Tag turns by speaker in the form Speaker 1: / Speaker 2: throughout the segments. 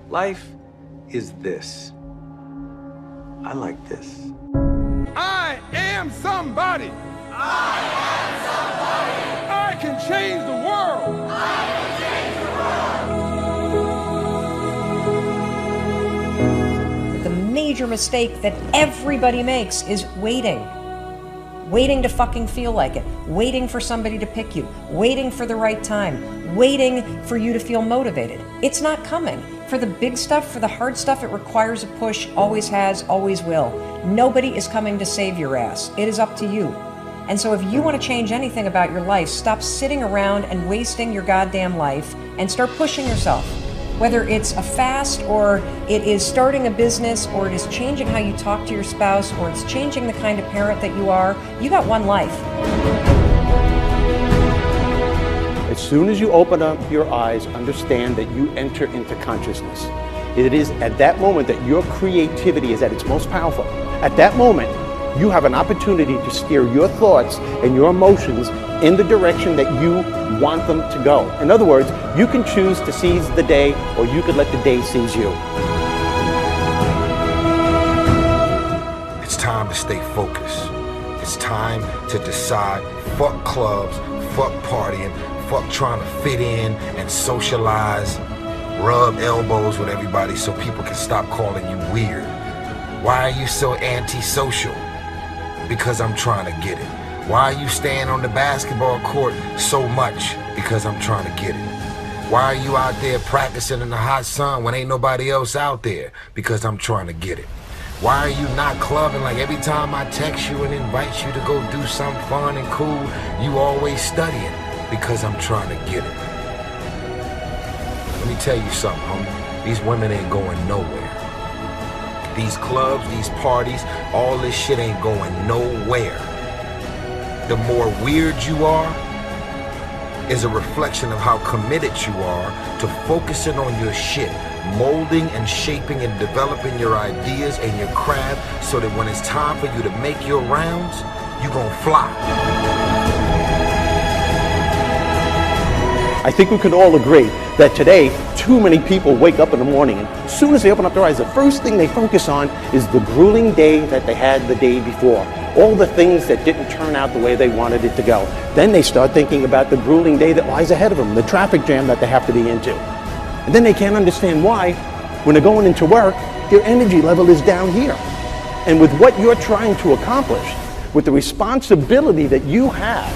Speaker 1: Life is this. I like this.
Speaker 2: I am somebody. I am somebody. I can change the world. I can change the world.
Speaker 3: The major mistake that everybody makes is waiting. Waiting to fucking feel like it. Waiting for somebody to pick you. Waiting for the right time. Waiting for you to feel motivated. It's not coming. For the big stuff, for the hard stuff, it requires a push, always has, always will. Nobody is coming to save your ass. It is up to you. And so if you want to change anything about your life, stop sitting around and wasting your goddamn life and start pushing yourself. Whether it's a fast, or it is starting a business, or it is changing how you talk to your spouse, or it's changing the kind of parent that you are, you got one life.
Speaker 4: As soon as you open up your eyes, understand that you enter into consciousness. It is at that moment that your creativity is at its most powerful. At that moment, you have an opportunity to steer your thoughts and your emotions in the direction that you want them to go. In other words, you can choose to seize the day, or you could let the day seize you.
Speaker 5: It's time to stay focused. It's time to decide, fuck clubs, fuck partying, fuck trying to fit in and socialize, rub elbows with everybody so people can stop calling you weird. Why are you so antisocial? Because I'm trying to get it. Why are you staying on the basketball court so much? Because I'm trying to get it. Why are you out there practicing in the hot sun when ain't nobody else out there? Because I'm trying to get it. Why are you not clubbing? Like every time I text you and invite you to go do something fun and cool, you always studying. Because I'm trying to get it. Let me tell you something, homie. These women ain't going nowhere. These clubs, these parties, all this shit ain't going nowhere. The more weird you are is a reflection of how committed you are to focusing on your shit, molding and shaping and developing your ideas and your craft so that when it's time for you to make your rounds, you gon' fly.
Speaker 4: I think we can all agree that today, too many people wake up in the morning and as soon as they open up their eyes, the first thing they focus on is the grueling day that they had the day before. All the things that didn't turn out the way they wanted it to go. Then they start thinking about the grueling day that lies ahead of them, the traffic jam that they have to be into. And then they can't understand why, when they're going into work, their energy level is down here. And with what you're trying to accomplish, with the responsibility that you have,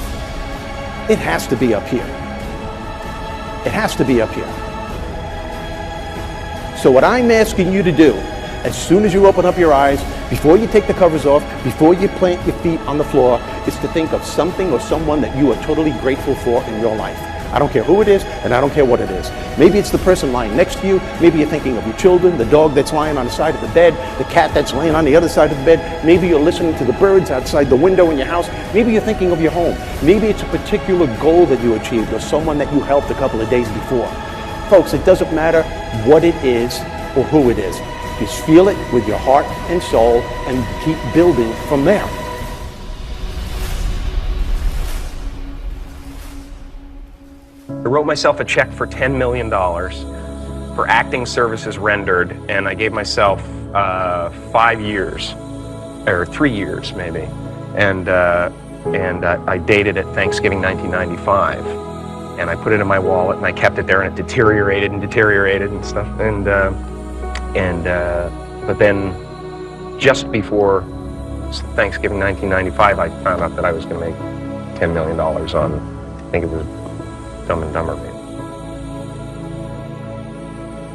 Speaker 4: it has to be up here. It has to be up here. So what I'm asking you to do, as soon as you open up your eyes, before you take the covers off, before you plant your feet on the floor, is to think of something or someone that you are totally grateful for in your life. I don't care who it is, and I don't care what it is. Maybe it's the person lying next to you. Maybe you're thinking of your children, the dog that's lying on the side of the bed, the cat that's laying on the other side of the bed. Maybe you're listening to the birds outside the window in your house. Maybe you're thinking of your home. Maybe it's a particular goal that you achieved or someone that you helped a couple of days before. Folks, it doesn't matter what it is or who it is. Just feel it with your heart and soul and keep building from there.
Speaker 6: I wrote myself a check for $10 million for acting services rendered, and I gave myself 5 years, or 3 years maybe, and I dated it Thanksgiving 1995, and I put it in my wallet and I kept it there, and it deteriorated and stuff, but then just before Thanksgiving 1995, I found out that I was going to make $10 million on, I think it was Dumb and Dumber, maybe.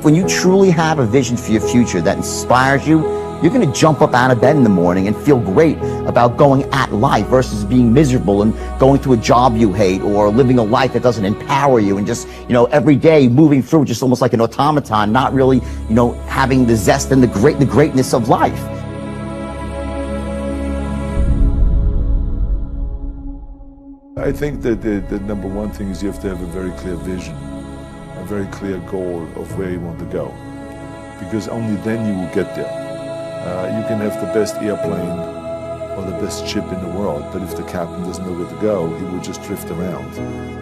Speaker 7: When you truly have a vision for your future that inspires you, you're going to jump up out of bed in the morning and feel great about going at life versus being miserable and going to a job you hate or living a life that doesn't empower you and just, every day moving through just almost like an automaton, not really, having the zest and the greatness of life.
Speaker 8: I think that the number one thing is you have to have a very clear vision, a very clear goal of where you want to go, because only then you will get there. You can have the best airplane or the best ship in the world, but if the captain doesn't know where to go, he will just drift around.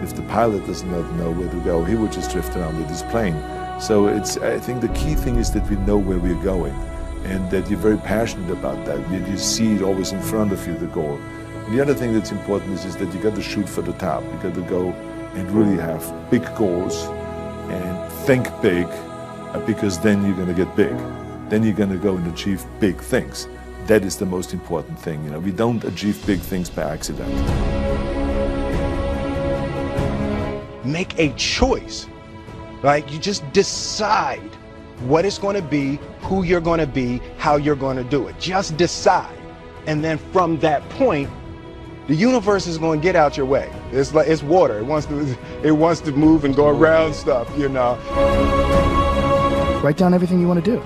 Speaker 8: If the pilot does not know where to go, he will just drift around with his plane. So I think the key thing is that we know where we're going and that you're very passionate about that. You see it always in front of you, the goal. And the other thing that's important is that you got to shoot for the top. You got to go and really have big goals and think big, because then you're going to get big. Then you're going to go and achieve big things. That is the most important thing. You know, we don't achieve big things by accident.
Speaker 9: Make a choice. Like, you just decide what it's going to be, who you're going to be, how you're going to do it. Just decide. And then from that point, the universe is going to get out your way. It's like, it's water. It wants to move and go around stuff, you know.
Speaker 10: Write down everything you want to do.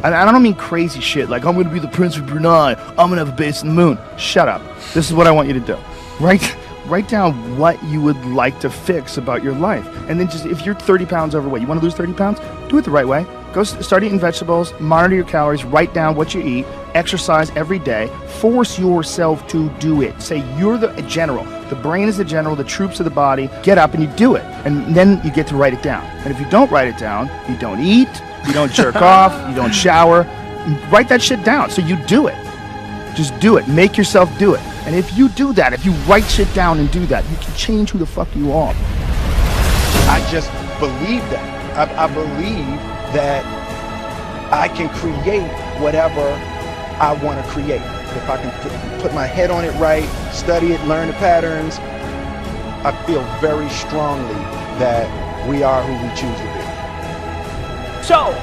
Speaker 10: And I don't mean crazy shit like, I'm going to be the Prince of Brunei, I'm going to have a base in the moon. Shut up. This is what I want you to do. Write down what you would like to fix about your life. And then just, if you're 30 pounds overweight, you want to lose 30 pounds? Do it the right way. Go start eating vegetables, monitor your calories, write down what you eat, exercise every day, force yourself to do it. Say you're the general. The brain is the general, the troops of the body. Get up and you do it. And then you get to write it down. And if you don't write it down, you don't eat, you don't jerk off, you don't shower. Write that shit down so you do it. Just do it. Make yourself do it. And if you do that, if you write shit down and do that, you can change who the fuck you are.
Speaker 9: I just believe that. I believe that I can create whatever I want to create. If I can put my head on it right, study it, learn the patterns, I feel very strongly that we are who we choose to be.
Speaker 11: So,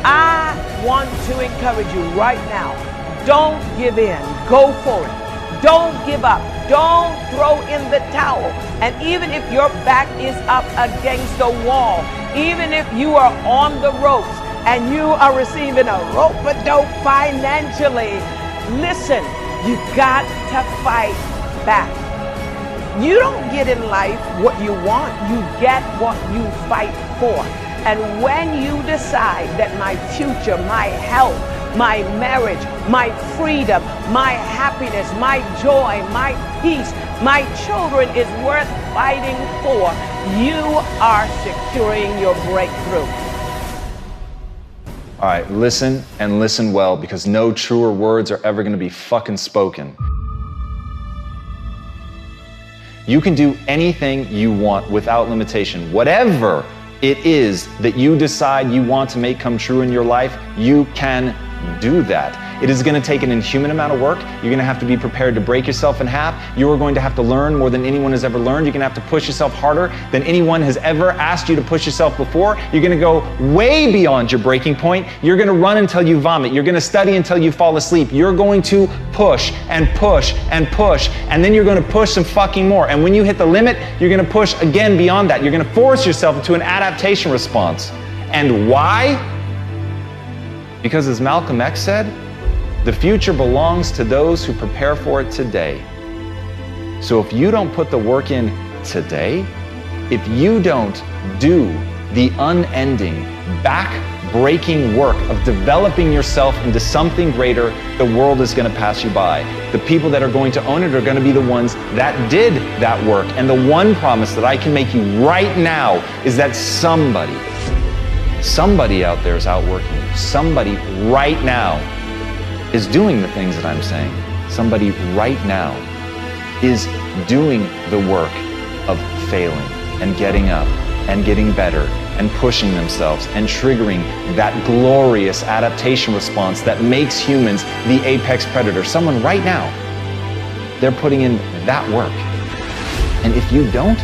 Speaker 11: I want to encourage you right now, don't give in, go for it. Don't give up, don't throw in the towel. And even if your back is up against the wall, even if you are on the ropes and you are receiving a rope-a-dope financially, listen, you got to fight back. You don't get in life what you want, you get what you fight for. And when you decide that my future, my health, my marriage, my freedom, my happiness, my joy, my peace, my children is worth fighting for, you are securing your breakthrough.
Speaker 12: All right, listen and listen well, because no truer words are ever going to be fucking spoken. You can do anything you want without limitation. Whatever it is that you decide you want to make come true in your life, you can do that. It is going to take an inhuman amount of work. You're going to have to be prepared to break yourself in half. You are going to have to learn more than anyone has ever learned. You're going to have to push yourself harder than anyone has ever asked you to push yourself before. You're going to go way beyond your breaking point. You're going to run until you vomit. You're going to study until you fall asleep. You're going to push and push and push, and then you're going to push some fucking more. And when you hit the limit, you're going to push again beyond that. You're going to force yourself into an adaptation response. And why? Because as Malcolm X said, the future belongs to those who prepare for it today. So if you don't put the work in today, if you don't do the unending, back-breaking work of developing yourself into something greater, the world is going to pass you by. The people that are going to own it are going to be the ones that did that work. And the one promise that I can make you right now is that somebody out there is outworking you. Somebody right now is doing the things that I'm saying. Somebody right now is doing the work of failing and getting up and getting better and pushing themselves and triggering that glorious adaptation response that makes humans the apex predator. Someone right now, they're putting in that work. And if you don't,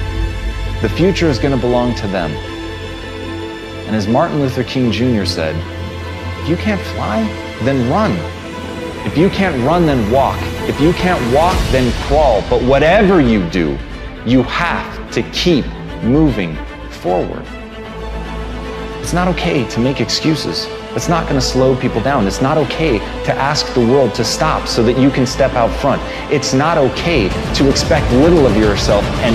Speaker 12: the future is going to belong to them. And as Martin Luther King Jr. said, if you can't fly, then run. If you can't run, then walk. If you can't walk, then crawl. But whatever you do, you have to keep moving forward. It's not okay to make excuses. It's not going to slow people down. It's not okay to ask the world to stop so that you can step out front. It's not okay to expect little of yourself and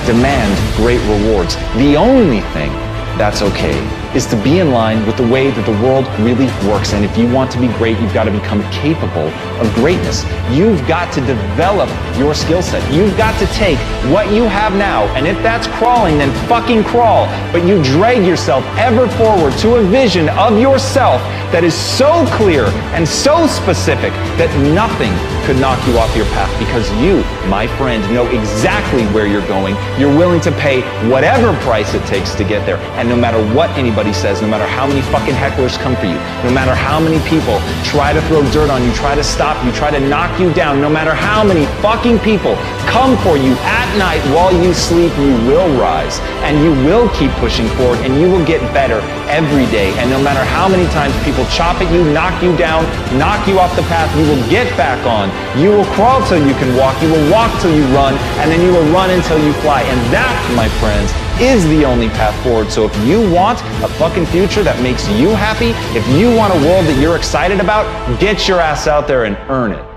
Speaker 12: demand great rewards. The only thing that's okay is to be in line with the way that the world really works. And if you want to be great, you've got to become capable of greatness. You've got to develop your skill set. You've got to take what you have now, and if that's crawling, then fucking crawl. But you drag yourself ever forward to a vision of yourself that is so clear and so specific that nothing could knock you off your path, because you, my friend, know exactly where you're going. You're willing to pay whatever price it takes to get there. And no matter what anybody says, no matter how many fucking hecklers come for you, no matter how many people try to throw dirt on you, try to stop you, try to knock you down, no matter how many fucking people come for you at night while you sleep, you will rise and you will keep pushing forward and you will get better every day. And no matter how many times people chop at you, knock you down, knock you off the path, you will get back on. You will crawl till you can walk, you will walk till you run, and then you will run until you fly. And that, my friends, is the only path forward. So if you want a fucking future that makes you happy, if you want a world that you're excited about, get your ass out there and earn it.